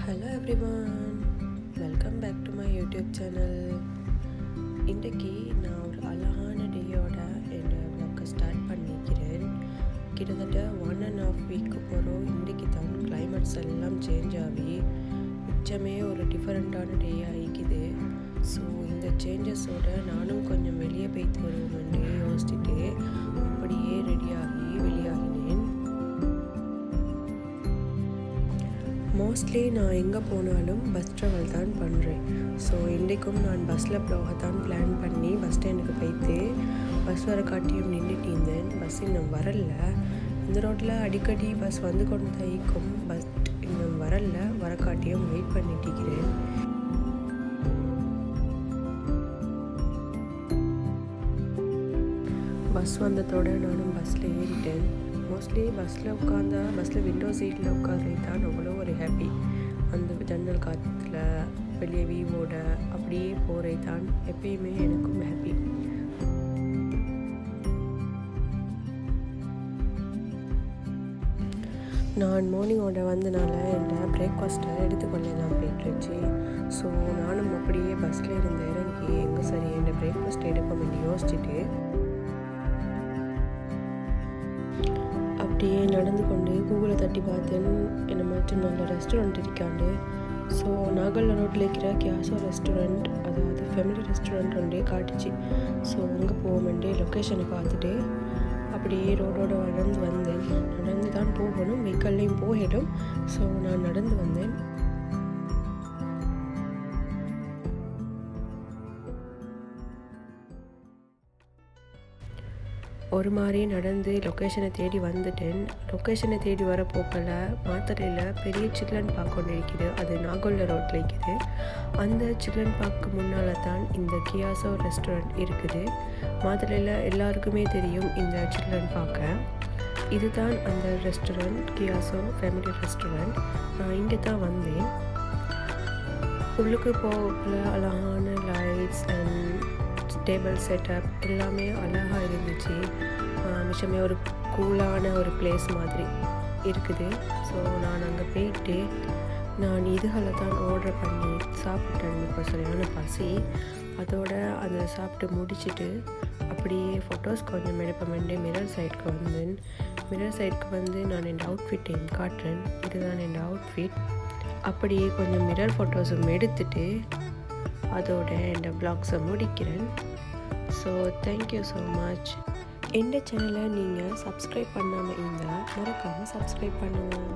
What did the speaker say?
Hello everyone, welcome back to my YouTube channel. இன்றைக்கி நான் ஒரு அழகான டேயோட என்னோட vlog ஸ்டார்ட் பண்ணிக்கிறேன். கிட்டத்தட்ட 1.5 வீக்கு போகிறோம். இன்றைக்கி தான் கிளைமேட்ஸ் எல்லாம் சேஞ்ச் ஆகி மிச்சமே ஒரு டிஃப்ரெண்ட்டான டே ஆகிக்குது. ஸோ இந்த சேஞ்சஸோட நானும் கொஞ்சம் வெளியே போய்த்து வருவோம்னு யோசிச்சுட்டு அப்படியே ரெடியாகி வெளியாகினேன். மோஸ்ட்லி நான் எங்கே போனாலும் பஸ் ட்ராவல் தான் பண்ணுறேன். ஸோ இன்றைக்கும் நான் பஸ்ஸில் போகத்தான் பிளான் பண்ணி பஸ் ஸ்டாண்டுக்கு போய்த்து பஸ் வர காட்டியும் நின்றுட்டு இருந்தேன். பஸ் இன்னும் வரல. இந்த ரோட்டில் அடிக்கடி பஸ் வந்து கொண்டு தைக்கும், பஸ் இன்னும் வரல. வர காட்டியும் வெயிட் பண்ணிட்டுக்கிறேன். பஸ் வந்ததோட நானும் பஸ்ஸில் ஏறிட்டேன். மோஸ்ட்லி பஸ்ஸில் விண்டோ சீட்டில் உட்கார்றது தான் அவ்வளோ ஒரு ஹாப்பி. அந்த ஜன்னல் காற்றுல வெளியே வீவோட அப்படியே போகிறது தான் எப்பயுமே எனக்கும் ஹாப்பி. நான் மார்னிங்கோட வந்தனால என் பிரேக்ஃபாஸ்ட்டை எடுத்துக்கொள்ளலாம் போயிட்டுருச்சு. ஸோ நானும் அப்படியே பஸ்ஸில் இருந்த இறங்கி எங்கே சரி என் பிரேக்ஃபாஸ்ட் எடுப்போம்னு யோசிச்சுட்டு அப்படியே நடந்து கொண்டு கூகுளை தட்டி பார்த்தேன். என்ன மட்டும் நல்ல ரெஸ்டாரண்ட் இருக்காண்டு. ஸோ நாகல்ல ரோட்டில் இருக்கிற கியாசோ ரெஸ்டாரண்ட், அதாவது ஃபேமிலி ரெஸ்டாரண்ட் ஒன்றே காட்டுச்சு. ஸோ அங்கே போவோம்ண்டே லொக்கேஷனை பார்த்துட்டு அப்படியே ரோடோட நடந்து வந்தேன். நடந்து தான் போகணும், வெஹிக்கல்லையும் போயிடும். ஸோ நான் நடந்து வந்தேன். ஒரு மாதிரி நடந்து லொக்கேஷனை தேடி வந்துட்டேன். லொக்கேஷனை தேடி வர போக்கில் மாத்தறையில் பெரிய சில்ட்ரன் பார்க் ஒன்று இருக்குது. அது நாகோல்ல ரோட்டில் இருக்குது. அந்த சில்ட்ரன் பார்க்கு முன்னால் தான் இந்த கியாசோ ரெஸ்டாரண்ட் இருக்குது. மாத்தறையில் எல்லாருக்குமே தெரியும் இந்த சில்ட்ரன் பார்க்க. இதுதான் அந்த ரெஸ்டாரண்ட், கியாசோ ஃபேமிலி ரெஸ்டாரண்ட். நான் இங்கே தான் வந்தேன். உள்ளுக்கு போகல அழகான லைட்ஸ் அண்ட் டேபிள் செட்டப் எல்லாமே அழகாக இருந்துச்சு. மிச்சமே ஒரு கூலான ஒரு பிளேஸ் மாதிரி இருக்குது. ஸோ நான் அங்கே போயிட்டு நான் இதுகளை தான் ஆர்டர் பண்ணி சாப்பிட்டேன். இப்போ சரியான பசி. அதோட அதை சாப்பிட்டு முடிச்சுட்டு அப்படியே ஃபோட்டோஸ் கொஞ்சம் எடுப்பேன். மிரர் சைடுக்கு வந்தேன். மிரர் சைடுக்கு வந்து நான் என் அவுட்ஃபிட்டையும் காட்டுறேன். இதுதான் என் அவுட்ஃபிட். அப்படியே கொஞ்சம் மிரர் ஃபோட்டோஸும் எடுத்துட்டு அதோட என் வ்ளாக்ஸை முடிக்கிறேன். So thank you so much. இந்த சேனலை நீங்கள் சப்ஸ்கிரைப் பண்ணாமல் இருந்தால் மறக்காமல் சப்ஸ்கிரைப் பண்ணுங்கள்.